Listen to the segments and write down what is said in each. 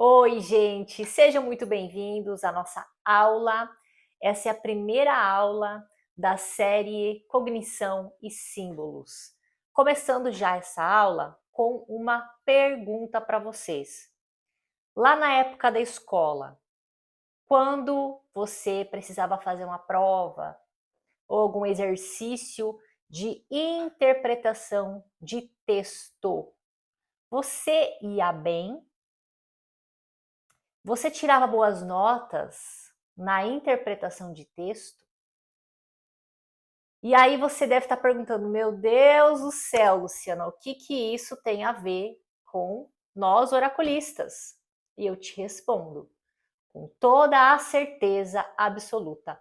Oi, gente, sejam muito bem-vindos à nossa aula. Essa é a primeira aula da série Cognição e Símbolos. Começando já essa aula com uma pergunta para vocês. Lá na época da escola, quando você precisava fazer uma prova ou algum exercício de interpretação de texto, você ia bem? Você tirava boas notas na interpretação de texto? E aí você deve estar perguntando, meu Deus do céu, Luciana, o que isso tem a ver com nós oraculistas? E eu te respondo, com toda a certeza absoluta,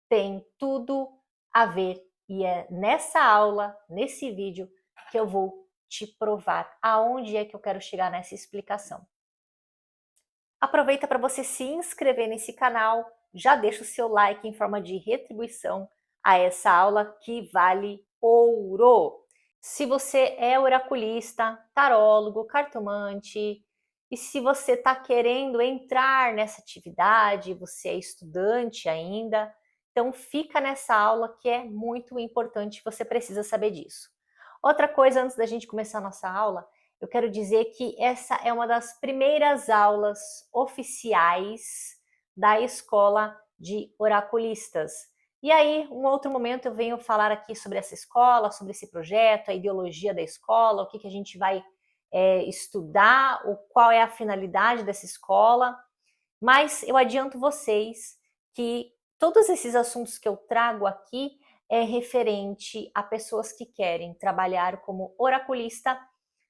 tem tudo a ver e é nessa aula, nesse vídeo, que eu vou te provar aonde é que eu quero chegar nessa explicação. Aproveita para você se inscrever nesse canal, já deixa o seu like em forma de retribuição a essa aula que vale ouro. Se você é oraculista, tarólogo, cartomante, e se você está querendo entrar nessa atividade, você é estudante ainda, então fica nessa aula que é muito importante, você precisa saber disso. Outra coisa, antes da gente começar a nossa aula, eu quero dizer que essa é uma das primeiras aulas oficiais da escola de oraculistas. E aí, um outro momento eu venho falar aqui sobre essa escola, sobre esse projeto, a ideologia da escola, o que a gente vai estudar, qual é a finalidade dessa escola. Mas eu adianto vocês que todos esses assuntos que eu trago aqui é referente a pessoas que querem trabalhar como oraculista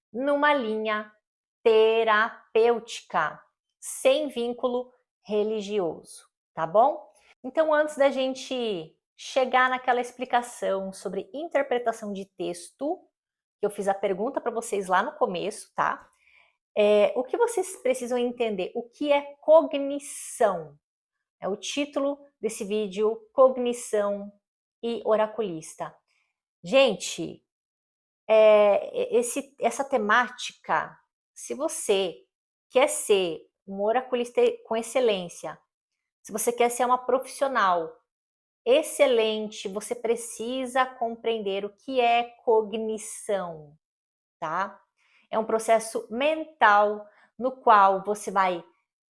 numa linha terapêutica, sem vínculo religioso, tá bom? Então, antes da gente chegar naquela explicação sobre interpretação de texto, que eu fiz a pergunta para vocês lá no começo, tá? O que vocês precisam entender? O que é cognição? É o título desse vídeo, Cognição e Oraculista. Gente, essa temática, se você quer ser um oraculista com excelência, se você quer ser uma profissional excelente, você precisa compreender o que é cognição, tá? É um processo mental no qual você vai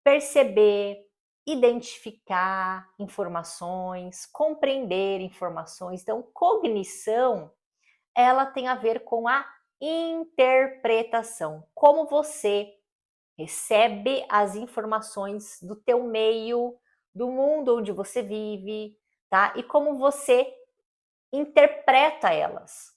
perceber, identificar informações, compreender informações. Então, cognição ela tem a ver com a interpretação, como você recebe as informações do teu meio, do mundo onde você vive, tá? E como você interpreta elas,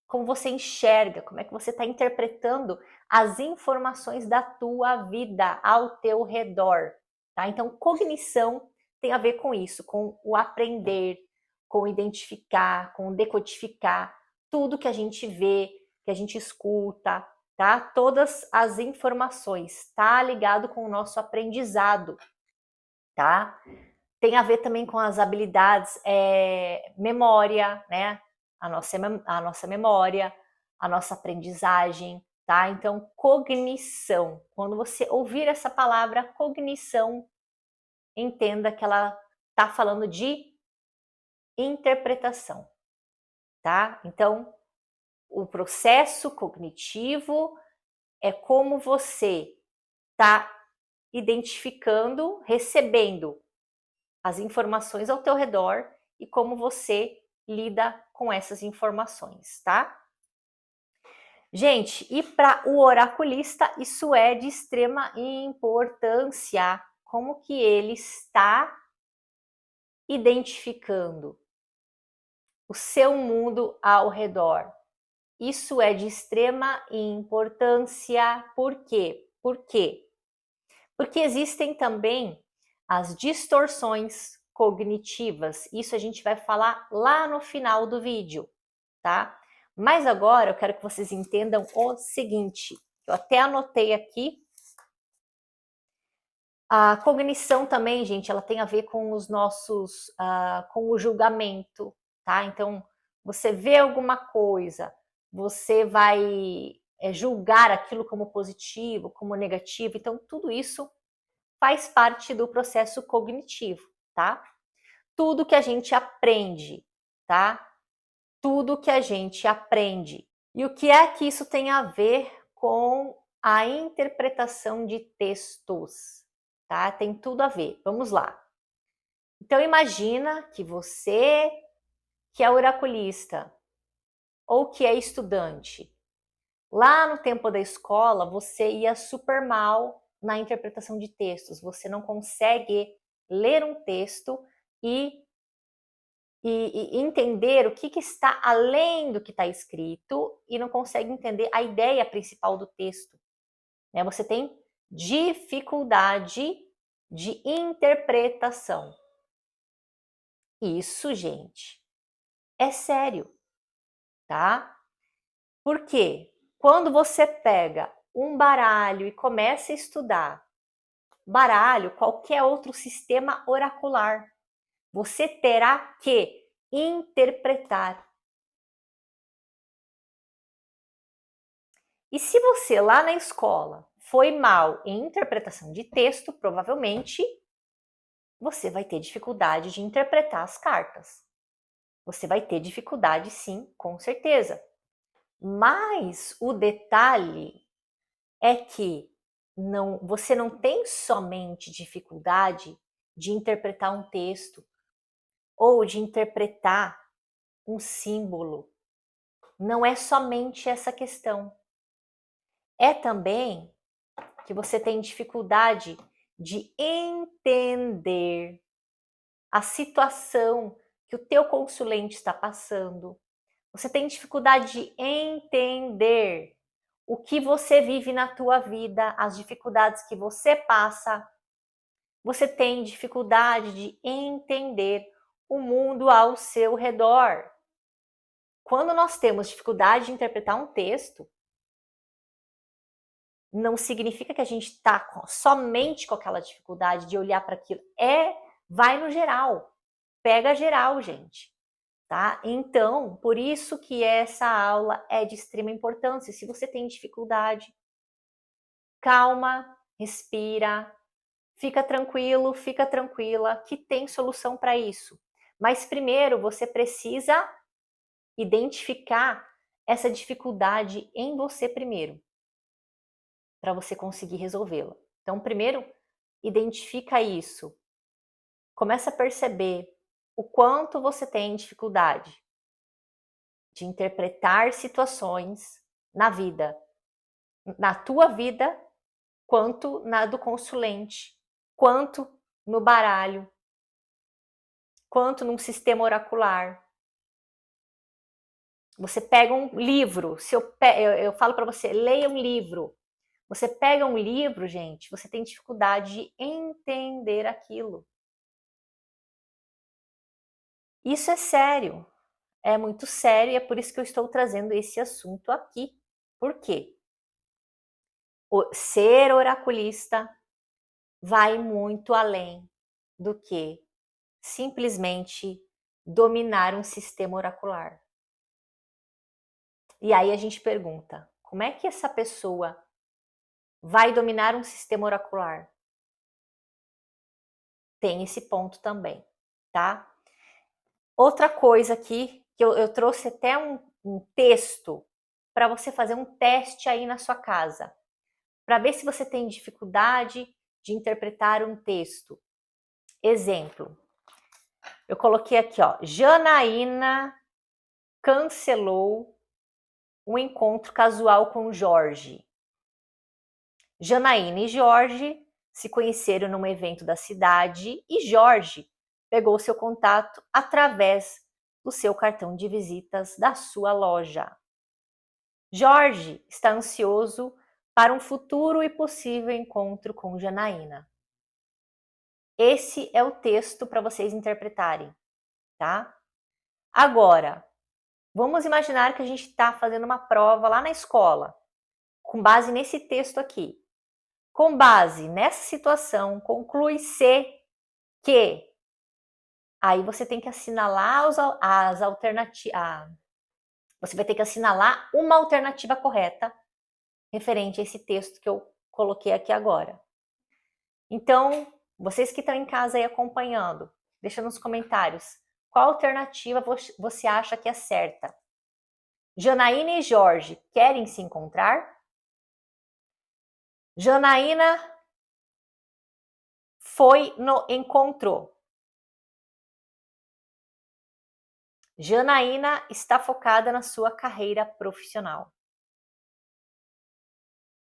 como você enxerga, como é que você está interpretando as informações da tua vida ao teu redor, tá? Então, cognição tem a ver com isso, com o aprender, com o identificar, com o decodificar tudo que a gente vê, que a gente escuta, tá? Todas as informações, tá ligado com o nosso aprendizado, tá? Tem a ver também com as habilidades, memória, né? A nossa memória, a nossa aprendizagem, tá? Então, cognição. Quando você ouvir essa palavra cognição, entenda que ela está falando de interpretação, tá? Então, o processo cognitivo é como você está identificando, recebendo as informações ao teu redor e como você lida com essas informações, tá? Gente, e para o oraculista isso é de extrema importância, como que ele está identificando o seu mundo ao redor. Isso é de extrema importância, por quê? Porque existem também as distorções cognitivas. Isso a gente vai falar lá no final do vídeo, tá? Mas agora eu quero que vocês entendam o seguinte, eu até anotei aqui. A cognição também, gente, ela tem a ver com os nossos, com o julgamento, tá? Então, você vê alguma coisa, você vai julgar aquilo como positivo, como negativo. Então, tudo isso faz parte do processo cognitivo, tá? Tudo que a gente aprende, tá? Tudo que a gente aprende. E o que é que isso tem a ver com a interpretação de textos, tá? Tem tudo a ver. Vamos lá. Então imagina que você, que é oraculista ou que é estudante, lá no tempo da escola você ia super mal na interpretação de textos. Você não consegue ler um texto e entender o que está além do que está escrito e não consegue entender a ideia principal do texto. Né? Você tem dificuldade de interpretação. Isso, gente, é sério, tá? Por quê? Quando você pega um baralho e começa a estudar baralho, qualquer outro sistema oracular, você terá que interpretar. E se você lá na escola foi mal em interpretação de texto, provavelmente você vai ter dificuldade de interpretar as cartas. Você vai ter dificuldade, sim, com certeza. Mas o detalhe é que você não tem somente dificuldade de interpretar um texto ou de interpretar um símbolo. Não é somente essa questão. É também que você tem dificuldade de entender a situação que o teu consulente está passando. Você tem dificuldade de entender o que você vive na tua vida, as dificuldades que você passa. Você tem dificuldade de entender o mundo ao seu redor. Quando nós temos dificuldade de interpretar um texto, não significa que a gente está somente com aquela dificuldade de olhar para aquilo. Vai no geral. Pega geral, gente. Tá? Então, por isso que essa aula é de extrema importância. Se você tem dificuldade, calma, respira, fica tranquilo, fica tranquila, que tem solução para isso. Mas primeiro você precisa identificar essa dificuldade em você primeiro, para você conseguir resolvê-la. Então, primeiro, identifica isso. Começa a perceber o quanto você tem dificuldade de interpretar situações na vida, na tua vida, quanto na do consulente, quanto no baralho, quanto num sistema oracular. Você pega um livro, se eu falo para você, leia um livro. Você pega um livro, gente, você tem dificuldade de entender aquilo. Isso é sério, é muito sério e é por isso que eu estou trazendo esse assunto aqui. Por quê? Ser oraculista vai muito além do que simplesmente dominar um sistema oracular. E aí a gente pergunta, como é que essa pessoa vai dominar um sistema oracular? Tem esse ponto também, tá? Outra coisa aqui, que eu trouxe até um texto para você fazer um teste aí na sua casa, para ver se você tem dificuldade de interpretar um texto. Exemplo, eu coloquei aqui, ó, Janaína cancelou um encontro casual com Jorge. Janaína e Jorge se conheceram num evento da cidade e Jorge pegou seu contato através do seu cartão de visitas da sua loja. Jorge está ansioso para um futuro e possível encontro com Janaína. Esse é o texto para vocês interpretarem, tá? Agora, vamos imaginar que a gente está fazendo uma prova lá na escola, com base nesse texto aqui. Com base nessa situação, conclui-se que aí você tem que assinalar as alternativas. Você vai ter que assinalar uma alternativa correta referente a esse texto que eu coloquei aqui agora. Então, vocês que estão em casa aí acompanhando, deixa nos comentários qual alternativa você acha que é certa. Janaína e Jorge querem se encontrar? Janaína foi no encontro. Janaína está focada na sua carreira profissional.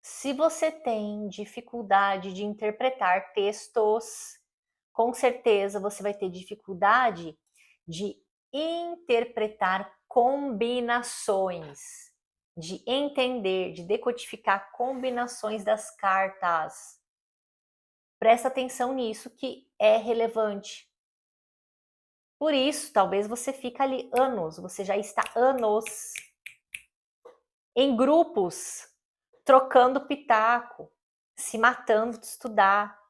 Se você tem dificuldade de interpretar textos, com certeza você vai ter dificuldade de interpretar combinações, de entender, de decodificar combinações das cartas. Presta atenção nisso que é relevante. Por isso, talvez você fique ali anos, você já está anos em grupos, trocando pitaco, se matando de estudar.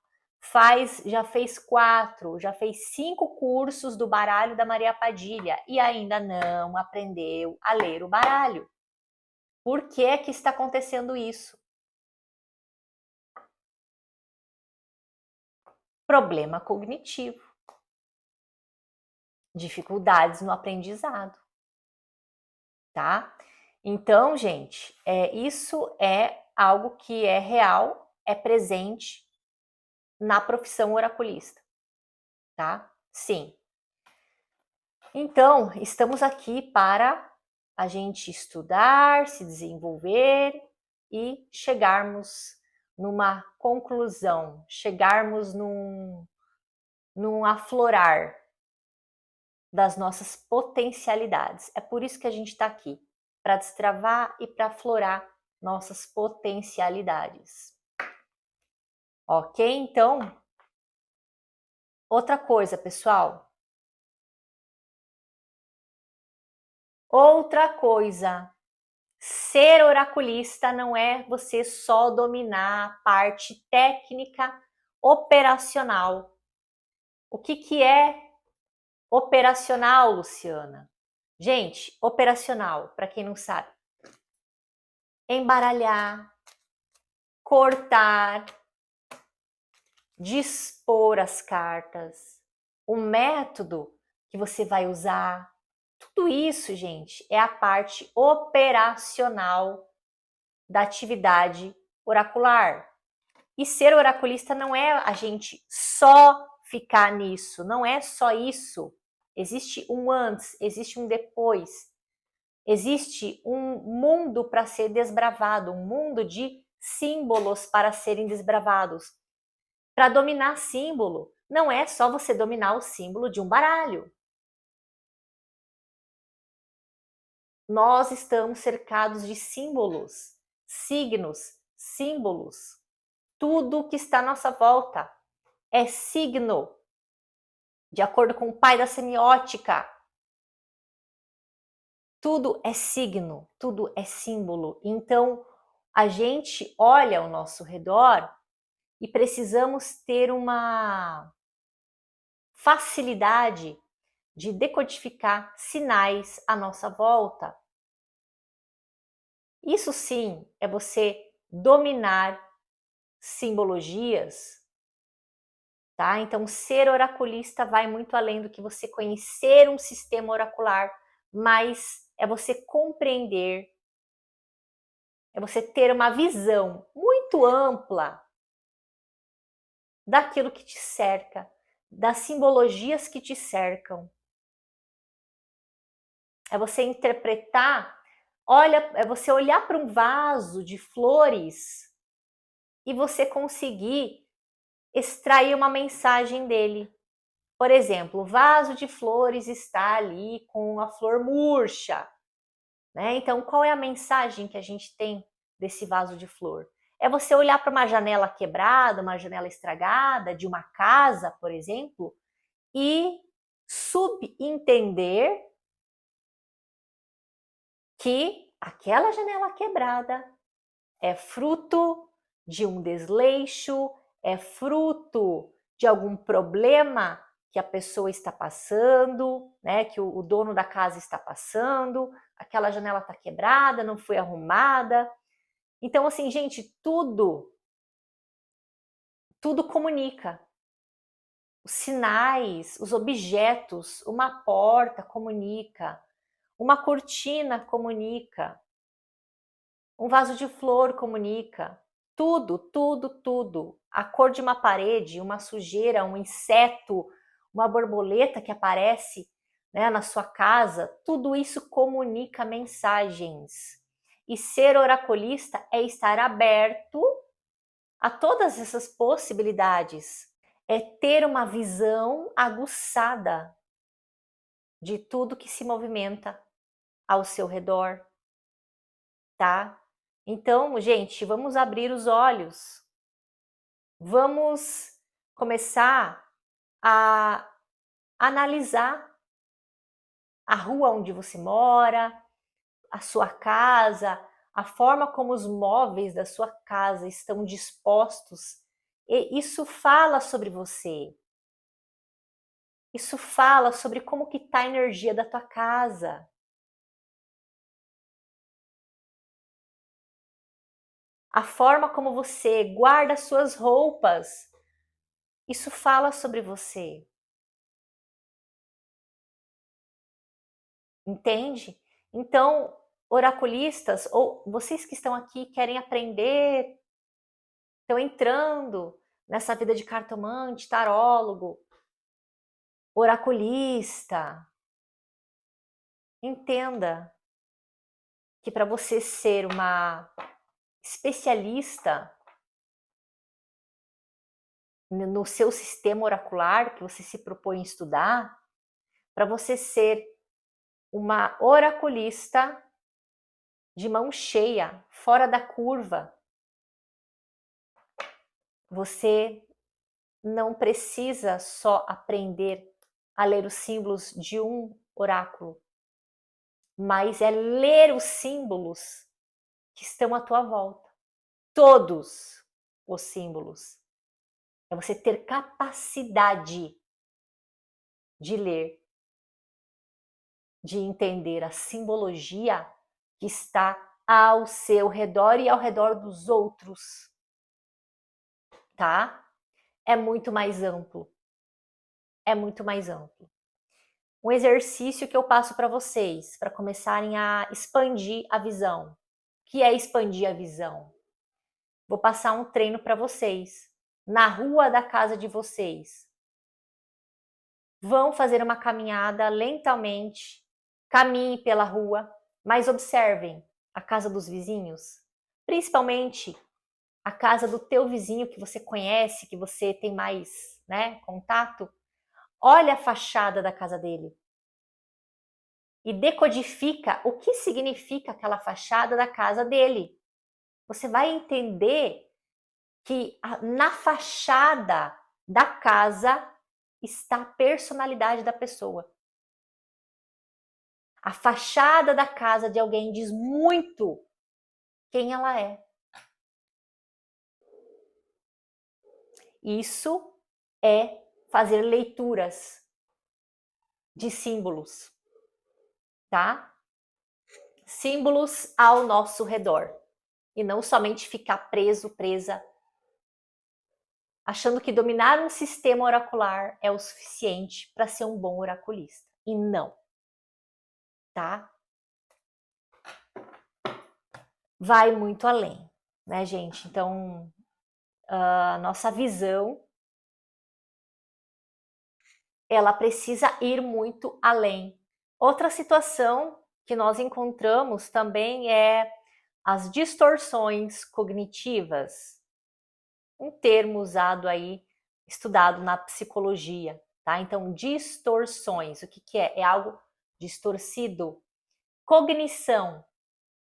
Já fez 4, já fez 5 cursos do baralho da Maria Padilha e ainda não aprendeu a ler o baralho. Por que que está acontecendo isso? Problema cognitivo. Dificuldades no aprendizado, tá? Então, gente, isso é algo que é real, é presente na profissão oraculista, tá? Sim. Então, estamos aqui para a gente estudar, se desenvolver e chegarmos numa conclusão, chegarmos num aflorar das nossas potencialidades. É por isso que a gente está aqui, para destravar e para aflorar nossas potencialidades. Ok? Então, outra coisa, pessoal. Outra coisa. Ser oraculista não é você só dominar a parte técnica operacional. O que é operacional, Luciana? Gente, operacional, para quem não sabe, embaralhar, cortar, dispor as cartas, o método que você vai usar, tudo isso, gente, é a parte operacional da atividade oracular. E ser oraculista não é a gente só ficar nisso, não é só isso. Existe um antes, existe um depois. Existe um mundo para ser desbravado, um mundo de símbolos para serem desbravados. Para dominar símbolo, não é só você dominar o símbolo de um baralho. Nós estamos cercados de símbolos, signos, símbolos. Tudo que está à nossa volta é signo, de acordo com o pai da semiótica. Tudo é signo, tudo é símbolo. Então, a gente olha ao nosso redor e precisamos ter uma facilidade de decodificar sinais à nossa volta. Isso sim é você dominar simbologias, tá? Então, ser oraculista vai muito além do que você conhecer um sistema oracular, mas é você compreender, é você ter uma visão muito ampla daquilo que te cerca, das simbologias que te cercam. É você interpretar, é você olhar para um vaso de flores e você conseguir extrair uma mensagem dele. Por exemplo, o vaso de flores está ali com a flor murcha, né? Então, qual é a mensagem que a gente tem desse vaso de flor? É você olhar para uma janela quebrada, uma janela estragada de uma casa, por exemplo, e subentender que aquela janela quebrada é fruto de um desleixo, é fruto de algum problema que a pessoa está passando, né? Que o dono da casa está passando, aquela janela está quebrada, não foi arrumada. Então, assim, gente, tudo comunica. Os sinais, os objetos, uma porta comunica, uma cortina comunica, um vaso de flor comunica. Tudo, tudo, tudo. A cor de uma parede, uma sujeira, um inseto, uma borboleta que aparece, né, na sua casa, tudo isso comunica mensagens. E ser oraculista é estar aberto a todas essas possibilidades. É ter uma visão aguçada de tudo que se movimenta ao seu redor, tá? Então, gente, vamos abrir os olhos. Vamos começar a analisar a rua onde você mora, a sua casa, a forma como os móveis da sua casa estão dispostos. E isso fala sobre você. Isso fala sobre como que está a energia da tua casa. A forma como você guarda suas roupas. Isso fala sobre você. Entende? Então, oraculistas, ou vocês que estão aqui querem aprender, estão entrando nessa vida de cartomante, tarólogo, oraculista, entenda que para você ser uma especialista no seu sistema oracular que você se propõe a estudar, para você ser uma oraculista de mão cheia, fora da curva, você não precisa só aprender a ler os símbolos de um oráculo, mas é ler os símbolos que estão à tua volta. Todos os símbolos. É você ter capacidade de ler, de entender a simbologia que está ao seu redor e ao redor dos outros, tá? É muito mais amplo. É muito mais amplo. Um exercício que eu passo para vocês, para começarem a expandir a visão. O que é expandir a visão? Vou passar um treino para vocês, na rua da casa de vocês. Vão fazer uma caminhada lentamente, caminhe pela rua, mas observem a casa dos vizinhos, principalmente a casa do teu vizinho que você conhece, que você tem mais, né, contato. Olha a fachada da casa dele e decodifica o que significa aquela fachada da casa dele. Você vai entender que na fachada da casa está a personalidade da pessoa. A fachada da casa de alguém diz muito quem ela é. Isso é fazer leituras de símbolos, tá? Símbolos ao nosso redor. E não somente ficar preso, presa, achando que dominar um sistema oracular é o suficiente para ser um bom oraculista. E não, tá? Vai muito além, né, gente? Então, a nossa visão, ela precisa ir muito além. Outra situação que nós encontramos também é as distorções cognitivas, um termo usado aí, estudado na psicologia, tá? Então, distorções, o que que é? É algo distorcido. Cognição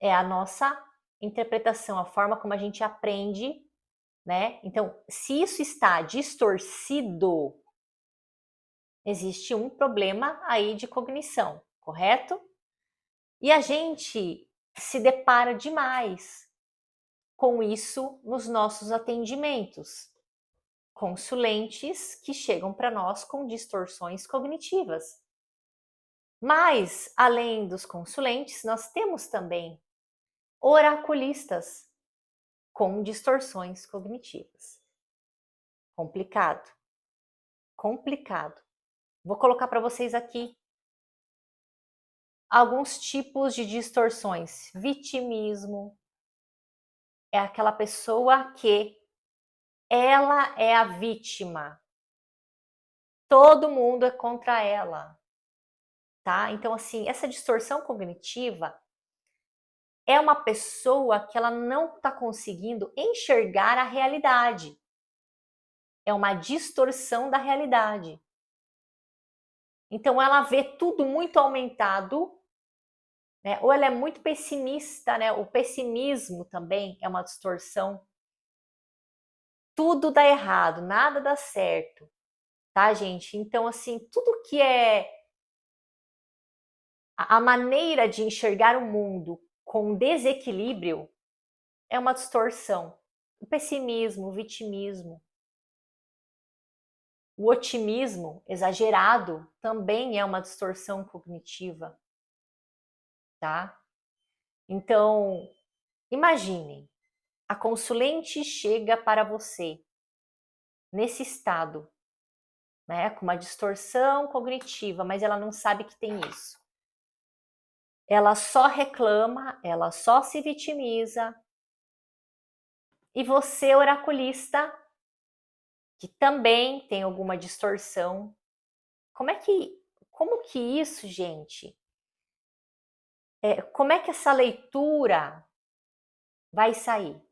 é a nossa interpretação, a forma como a gente aprende, né? Então, se isso está distorcido, existe um problema aí de cognição, correto? E a gente se depara demais com isso nos nossos atendimentos. Consulentes que chegam para nós com distorções cognitivas. Mas, além dos consulentes, nós temos também oraculistas com distorções cognitivas. Complicado. Complicado. Vou colocar para vocês aqui alguns tipos de distorções. Vitimismo é aquela pessoa que ela é a vítima. Todo mundo é contra ela, tá? Então, assim, essa distorção cognitiva é uma pessoa que ela não está conseguindo enxergar a realidade. É uma distorção da realidade. Então, ela vê tudo muito aumentado, né? Ou ela é muito pessimista, né? O pessimismo também é uma distorção. Tudo dá errado, nada dá certo, tá, gente? Então, assim, tudo que é a maneira de enxergar o mundo com desequilíbrio é uma distorção. O pessimismo, o vitimismo. O otimismo exagerado também é uma distorção cognitiva, tá? Então, imaginem, a consulente chega para você nesse estado, né, com uma distorção cognitiva, mas ela não sabe que tem isso. Ela só reclama, ela só se vitimiza. E você, oraculista, que também tem alguma distorção, como que isso, gente? Como é que essa leitura vai sair?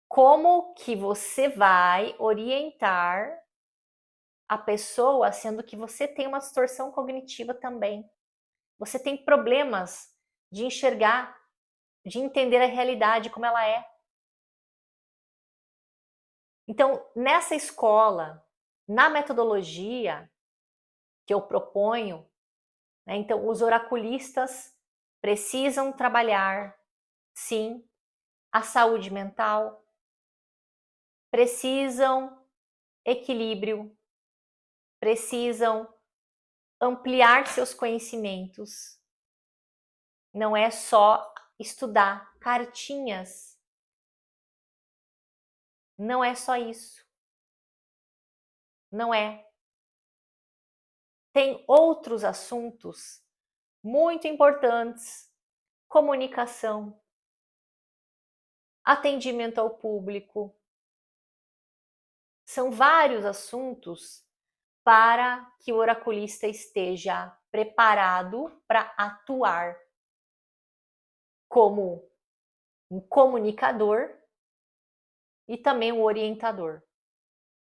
Como que você vai orientar a pessoa, sendo que você tem uma distorção cognitiva também? Você tem problemas de enxergar, de entender a realidade como ela é. Então, nessa escola, na metodologia que eu proponho, né, então os oraculistas precisam trabalhar, sim, a saúde mental, precisam equilíbrio, precisam ampliar seus conhecimentos. Não é só estudar cartinhas. Não é só isso. Não é. Tem outros assuntos muito importantes: comunicação, atendimento ao público. São vários assuntos para que o oraculista esteja preparado para atuar como um comunicador e também um orientador.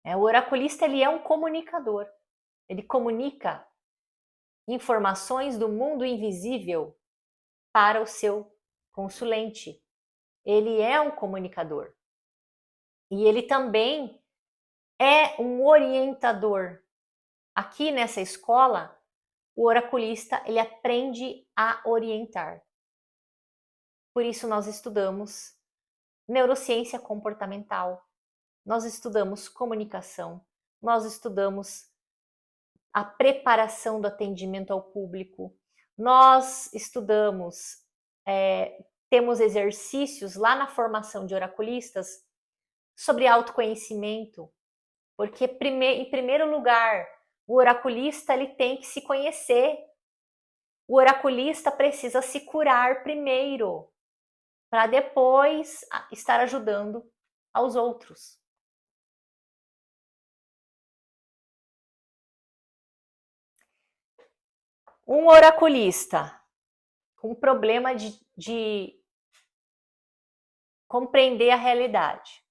O oraculista ele é um comunicador. Ele comunica informações do mundo invisível para o seu consulente. Ele é um comunicador. E ele também é um orientador. Aqui nessa escola, o oraculista ele aprende a orientar. Por isso nós estudamos neurociência comportamental, nós estudamos comunicação, nós estudamos a preparação do atendimento ao público, nós estudamos, temos exercícios lá na formação de oraculistas sobre autoconhecimento, porque em primeiro lugar, o oraculista ele tem que se conhecer. O oraculista precisa se curar primeiro, para depois estar ajudando aos outros. Um oraculista com problema de compreender a realidade,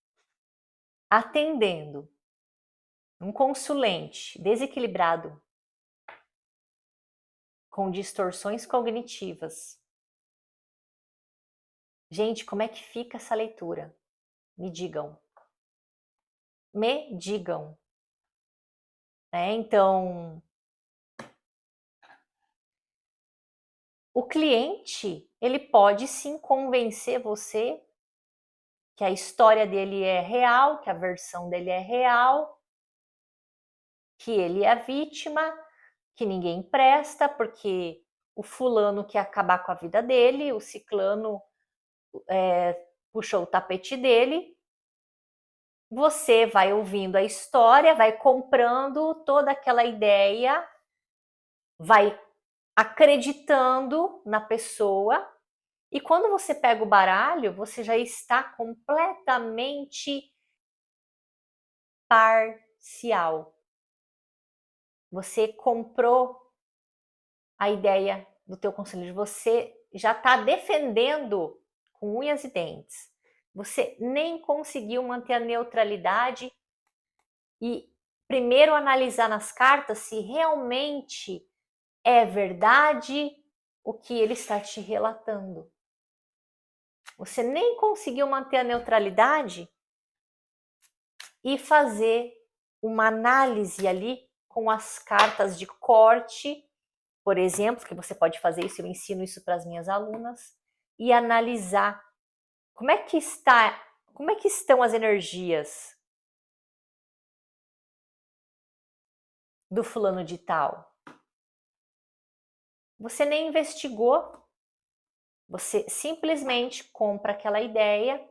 atendendo um consulente desequilibrado, com distorções cognitivas. Gente, como é que fica essa leitura? Me digam. Me digam. Então, o cliente, ele pode sim convencer você que a história dele é real, que a versão dele é real, que ele é a vítima, que ninguém presta, porque o fulano quer acabar com a vida dele, o ciclano puxou o tapete dele. Você vai ouvindo a história, vai comprando toda aquela ideia, vai acreditando na pessoa, e quando você pega o baralho, você já está completamente parcial. Você comprou a ideia do teu conselheiro, você já está defendendo com unhas e dentes. Você nem conseguiu manter a neutralidade e primeiro analisar nas cartas se realmente é verdade o que ele está te relatando. Você nem conseguiu manter a neutralidade e fazer uma análise ali com as cartas de corte, por exemplo, que você pode fazer isso, eu ensino isso para as minhas alunas, e analisar como é que estão as energias do fulano de tal. Você nem investigou, você simplesmente compra aquela ideia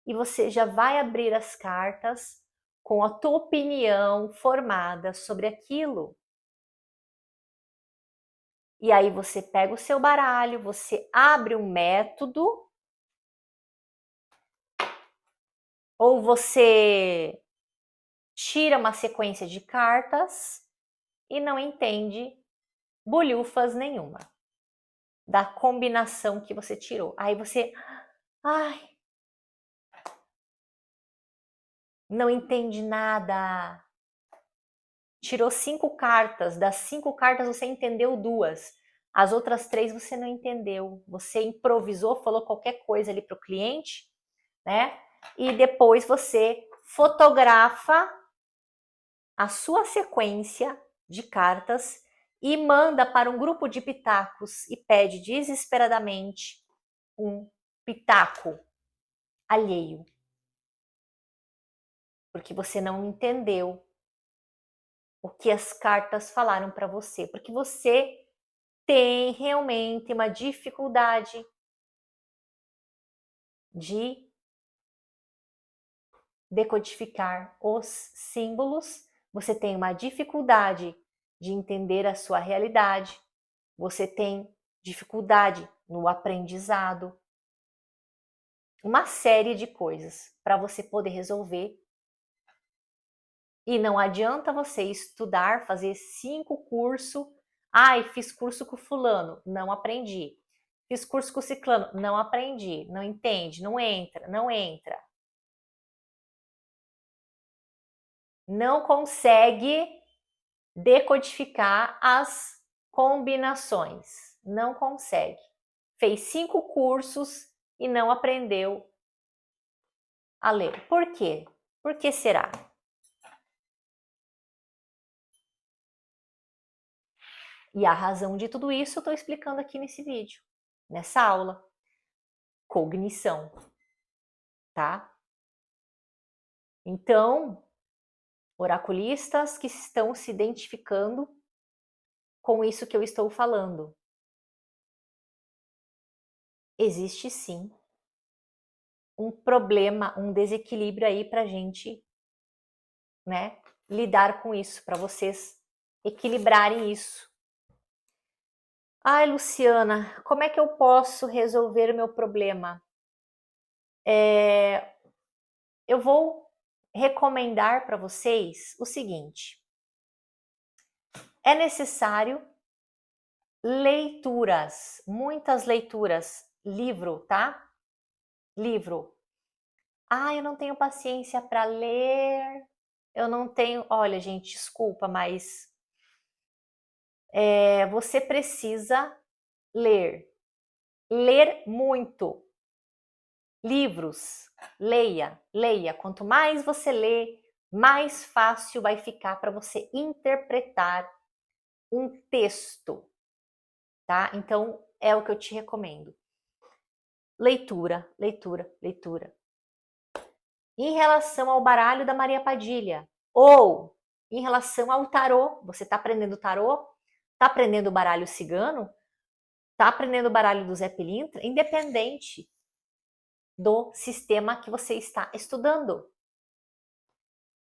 e você já vai abrir as cartas com a tua opinião formada sobre aquilo. E aí você pega o seu baralho, você abre um método, ou você tira uma sequência de cartas e não entende bolhufas nenhuma da combinação que você tirou. Aí você, não entende nada. Tirou 5 cartas, das 5 cartas você entendeu 2. As outras 3 você não entendeu. Você improvisou, falou qualquer coisa ali para o cliente, né? E depois você fotografa a sua sequência de cartas e manda para um grupo de pitacos e pede desesperadamente um pitaco alheio. Porque você não entendeu o que as cartas falaram para você, porque você tem realmente uma dificuldade de decodificar os símbolos, você tem uma dificuldade de entender a sua realidade, você tem dificuldade no aprendizado, uma série de coisas para você poder resolver. E não adianta você estudar, fazer 5 cursos. Ai, fiz curso com fulano, não aprendi. Fiz curso com ciclano, não aprendi. Não entende, não entra, não entra. Não consegue decodificar as combinações. Não consegue. Fez 5 cursos e não aprendeu a ler. Por quê? Por que será? E a razão de tudo isso eu estou explicando aqui nesse vídeo, nessa aula. Cognição, tá? Então, oraculistas que estão se identificando com isso que eu estou falando. Existe sim um problema, um desequilíbrio aí para a gente, né, lidar com isso, para vocês equilibrarem isso. Ai, Luciana, como é que eu posso resolver o meu problema? Eu vou recomendar para vocês o seguinte: é necessário leituras, muitas leituras, livro, tá? Livro. Ah, eu não tenho paciência para ler, eu não tenho. Olha, gente, desculpa, mas você precisa ler. Ler muito. Livros. Leia, leia. Quanto mais você lê, mais fácil vai ficar para você interpretar um texto, tá? Então, é o que eu te recomendo. Leitura, leitura, leitura. Em relação ao baralho da Maria Padilha, ou em relação ao tarô, você está aprendendo tarô? Está aprendendo o baralho cigano? Tá aprendendo o baralho do Zé Pilintra, independente do sistema que você está estudando.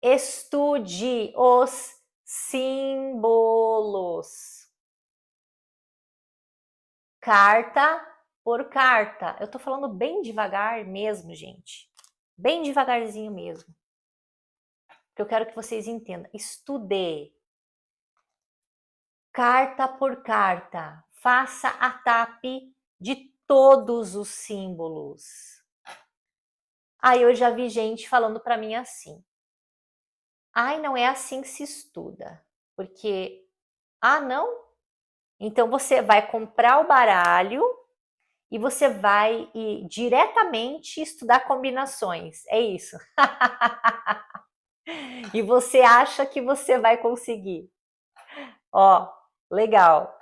Estude os símbolos. Carta por carta. Eu tô falando bem devagar mesmo, gente. Bem devagarzinho mesmo. Porque eu quero que vocês entendam. Estude. Carta por carta. Faça a TAP de todos os símbolos. Aí eu já vi gente falando para mim assim. Ai, não é assim que se estuda. Porque, não? Então você vai comprar o baralho e você vai diretamente estudar combinações. É isso. E você acha que você vai conseguir. Ó, legal.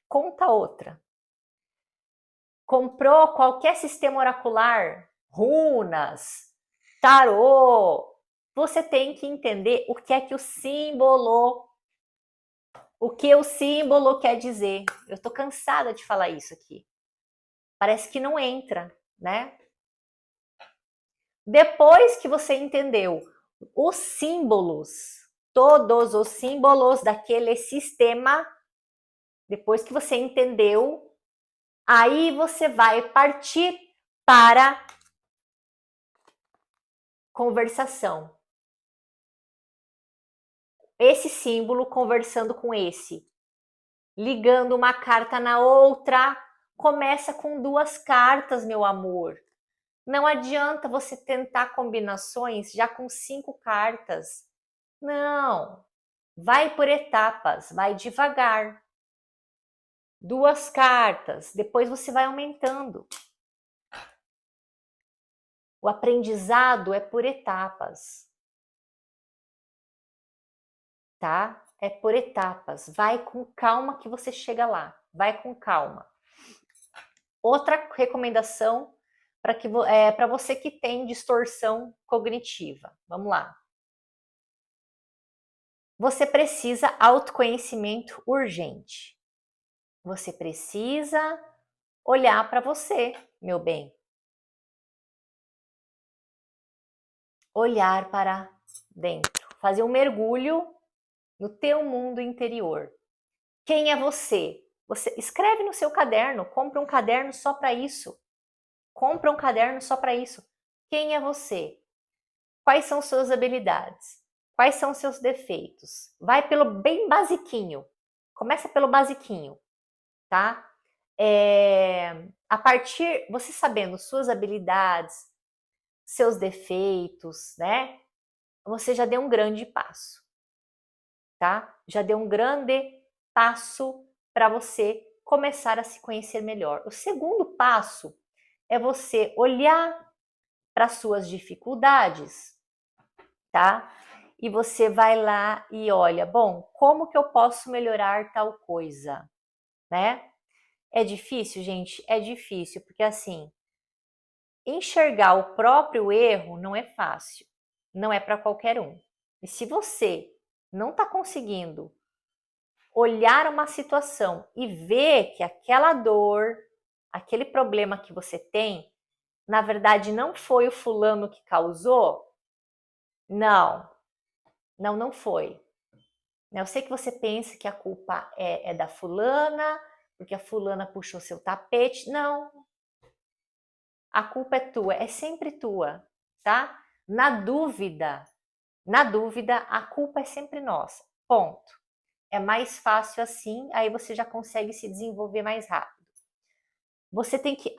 Conta outra. Comprou qualquer sistema oracular, runas, tarô. Você tem que entender o que é que o símbolo quer dizer. Eu tô cansada de falar isso aqui. Parece que não entra, né? Depois que você entendeu os símbolos, todos os símbolos daquele sistema, depois que você entendeu, aí você vai partir para conversação. Esse símbolo conversando com esse, ligando uma carta na outra, começa com 2 cartas, meu amor. Não adianta você tentar combinações já com 5 cartas. Não. Vai por etapas, vai devagar. 2 cartas, depois você vai aumentando. O aprendizado é por etapas. Tá? É por etapas. Vai com calma que você chega lá. Vai com calma. Outra recomendação para você que tem distorção cognitiva. Vamos lá. Você precisa autoconhecimento urgente. Você precisa olhar para você, meu bem. Olhar para dentro. Fazer um mergulho no teu mundo interior. Quem é você? Você escreve no seu caderno, compra um caderno só para isso. Compra um caderno só para isso. Quem é você? Quais são suas habilidades? Quais são seus defeitos? Vai pelo bem basiquinho. Começa pelo basiquinho, tá? A partir, você sabendo suas habilidades, seus defeitos, né? Você já deu um grande passo, tá? Já deu um grande passo para você começar a se conhecer melhor. O segundo passo é você olhar para suas dificuldades, tá? E você vai lá e olha, bom, como que eu posso melhorar tal coisa, né? É difícil, gente? É difícil, porque assim, enxergar o próprio erro não é fácil, não é para qualquer um. E se você não está conseguindo olhar uma situação e ver que aquela dor, aquele problema que você tem, na verdade não foi o fulano que causou, não foi. Eu sei que você pensa que a culpa é da fulana, porque a fulana puxou seu tapete. Não, a culpa é tua, é sempre tua, tá? Na dúvida, a culpa é sempre nossa. Ponto. É mais fácil assim, aí você já consegue se desenvolver mais rápido. Você tem que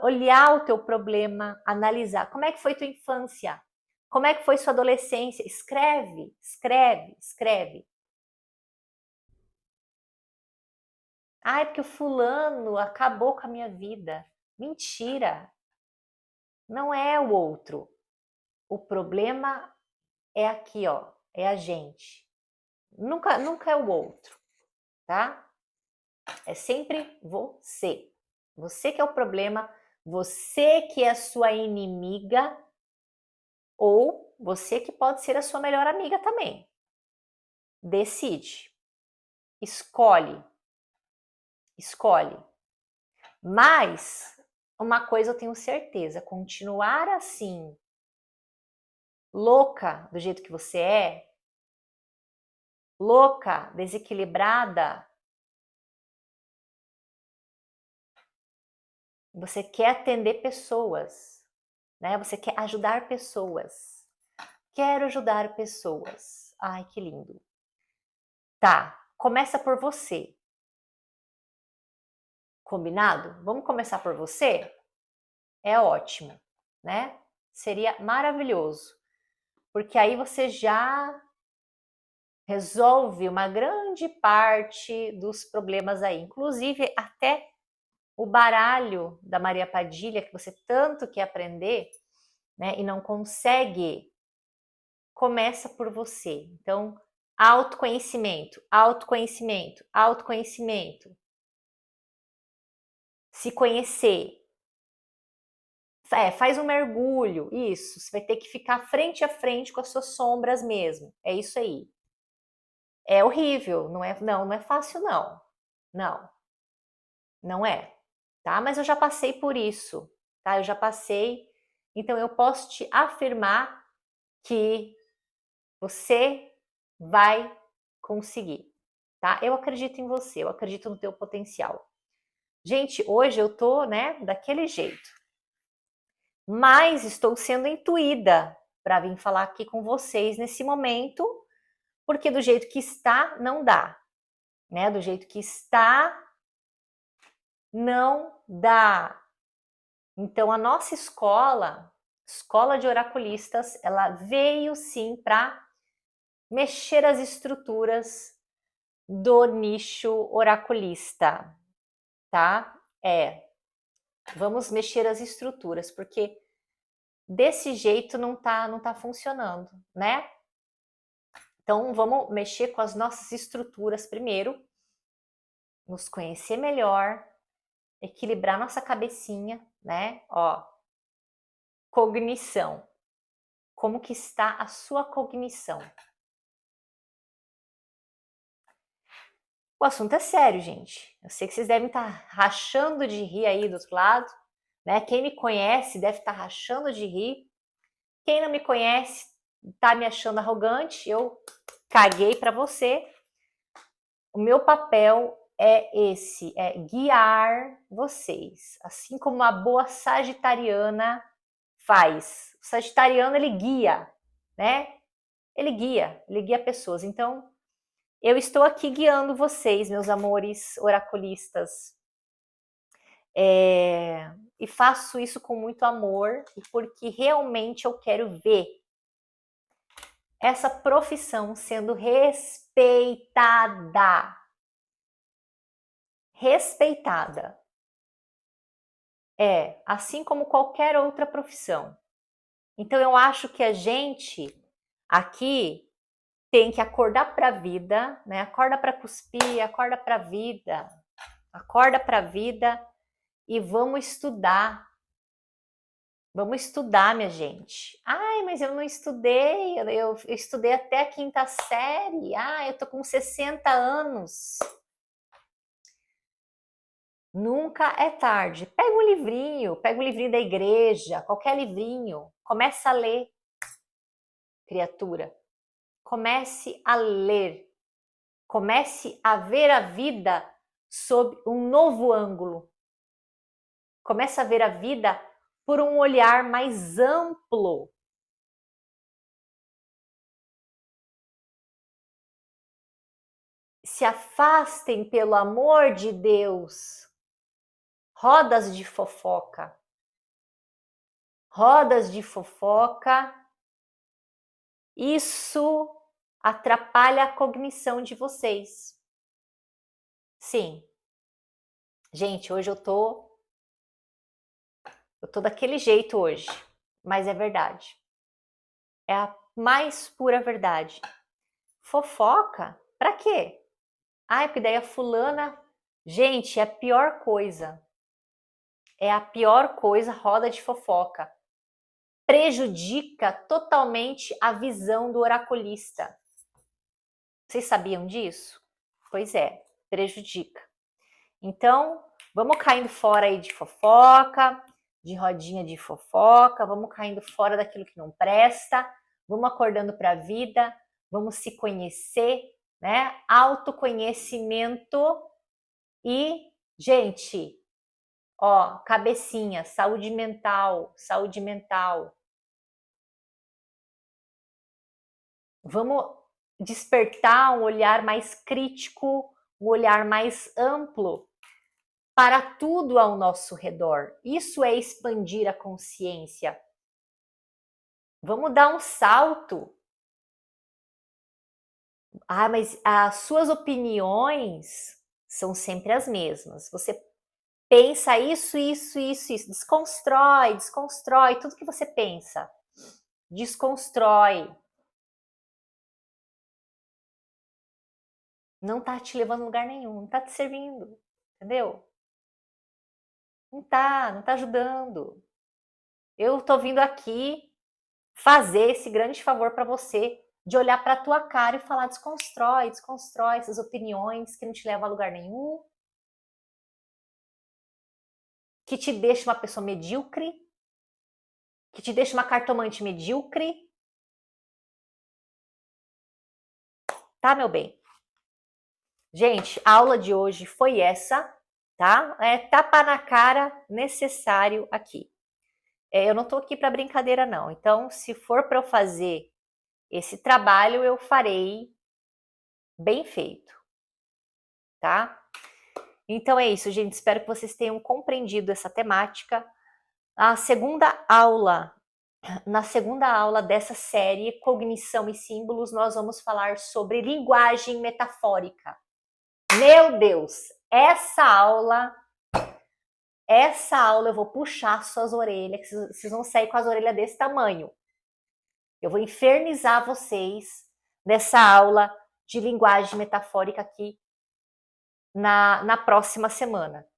olhar o teu problema, analisar. Como é que foi tua infância? Como é que foi sua adolescência? Escreve, escreve, escreve. Ai, porque o fulano acabou com a minha vida. Mentira. Não é o outro. O problema é aqui, ó. É a gente. Nunca é o outro, tá? É sempre você. Você que é o problema, você que é a sua inimiga, ou você que pode ser a sua melhor amiga também. Decide. Escolhe. Escolhe. Mas uma coisa eu tenho certeza, continuar assim, louca do jeito que você é, louca, desequilibrada, você quer atender pessoas, né? Você quer ajudar pessoas. Quero ajudar pessoas. Ai, que lindo. Tá, começa por você. Combinado? Vamos começar por você? É ótimo, né? Seria maravilhoso, porque aí você já resolve uma grande parte dos problemas aí, inclusive até o baralho da Maria Padilha, que você tanto quer aprender, né, e não consegue, começa por você. Então, autoconhecimento, autoconhecimento, autoconhecimento. Se conhecer. Faz um mergulho, isso. Você vai ter que ficar frente a frente com as suas sombras mesmo. É isso aí. É horrível, não é fácil não. Não, não é, tá? Mas eu já passei por isso, tá? Eu já passei, então eu posso te afirmar que você vai conseguir, tá? Eu acredito em você, eu acredito no teu potencial. Gente, hoje eu tô, né, daquele jeito. Mas estou sendo intuída para vir falar aqui com vocês nesse momento, porque do jeito que está, não dá, né? Do jeito que está, não dá. Então, a nossa escola, escola de oraculistas, ela veio sim para mexer as estruturas do nicho oraculista, tá? Vamos mexer as estruturas, porque desse jeito não tá funcionando, né? Então, vamos mexer com as nossas estruturas primeiro, nos conhecer melhor, equilibrar nossa cabecinha, né? Ó, cognição. Como que está a sua cognição? O assunto é sério, gente. Eu sei que vocês devem estar rachando de rir aí do outro lado, né? Quem me conhece deve estar rachando de rir. Quem não me conhece tá me achando arrogante. Eu caguei para você. O meu papel é esse, é guiar vocês, assim como uma boa sagitariana faz. O sagitariano, ele guia, né? Ele guia pessoas. Então, eu estou aqui guiando vocês, meus amores oraculistas. E faço isso com muito amor e porque realmente eu quero ver essa profissão sendo respeitada. Respeitada. Assim como qualquer outra profissão. Então eu acho que a gente aqui tem que acordar para a vida, né? Acorda para cuspir, acorda para a vida. Acorda para a vida e vamos estudar. Vamos estudar, minha gente. Ai, mas eu não estudei, eu estudei até a quinta série. Ah, eu tô com 60 anos. Nunca é tarde. Pega um livrinho da igreja, qualquer livrinho. Começa a ler, criatura. Comece a ler. Comece a ver a vida sob um novo ângulo. Comece a ver a vida por um olhar mais amplo. Se afastem, pelo amor de Deus. Rodas de fofoca. Rodas de fofoca. Isso atrapalha a cognição de vocês. Sim. Gente, hoje eu tô daquele jeito hoje, mas é verdade. É a mais pura verdade. Fofoca? Pra quê? Ai, porque daí a fulana... Gente, é a pior coisa. É a pior coisa, roda de fofoca. Prejudica totalmente a visão do oraculista. Vocês sabiam disso? Pois é, prejudica. Então, Vamos caindo fora aí de fofoca, de rodinha de fofoca, vamos caindo fora daquilo que não presta, vamos acordando para a vida, vamos se conhecer, né? Autoconhecimento e, gente, ó, cabecinha, saúde mental, saúde mental. Vamos despertar um olhar mais crítico, um olhar mais amplo para tudo ao nosso redor. Isso é expandir a consciência. Vamos dar um salto. Ah, mas as suas opiniões são sempre as mesmas. Você pensa isso, isso, isso, isso. Desconstrói, desconstrói tudo que você pensa. Desconstrói. Não tá te levando a lugar nenhum, não tá te servindo, entendeu? Não tá ajudando. Eu tô vindo aqui fazer esse grande favor para você de olhar para a tua cara e falar desconstrói, desconstrói essas opiniões que não te levam a lugar nenhum, que te deixa uma pessoa medíocre, que te deixa uma cartomante medíocre. Tá, meu bem? Gente, a aula de hoje foi essa, tá? É tapa na cara necessário aqui. Eu não tô aqui para brincadeira, não. Então, se for para eu fazer esse trabalho, eu farei bem feito, tá? Então é isso, gente. Espero que vocês tenham compreendido essa temática. A segunda aula, na segunda aula dessa série, Cognição e Símbolos, nós vamos falar sobre linguagem metafórica. Meu Deus, essa aula eu vou puxar suas orelhas, que vocês vão sair com as orelhas desse tamanho. Eu vou infernizar vocês nessa aula de linguagem metafórica aqui na próxima semana.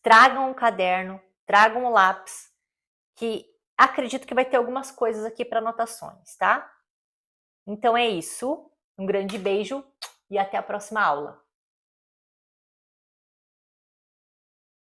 Tragam um caderno, tragam um lápis, que acredito que vai ter algumas coisas aqui para anotações, tá? Então é isso. Um grande beijo e até a próxima aula.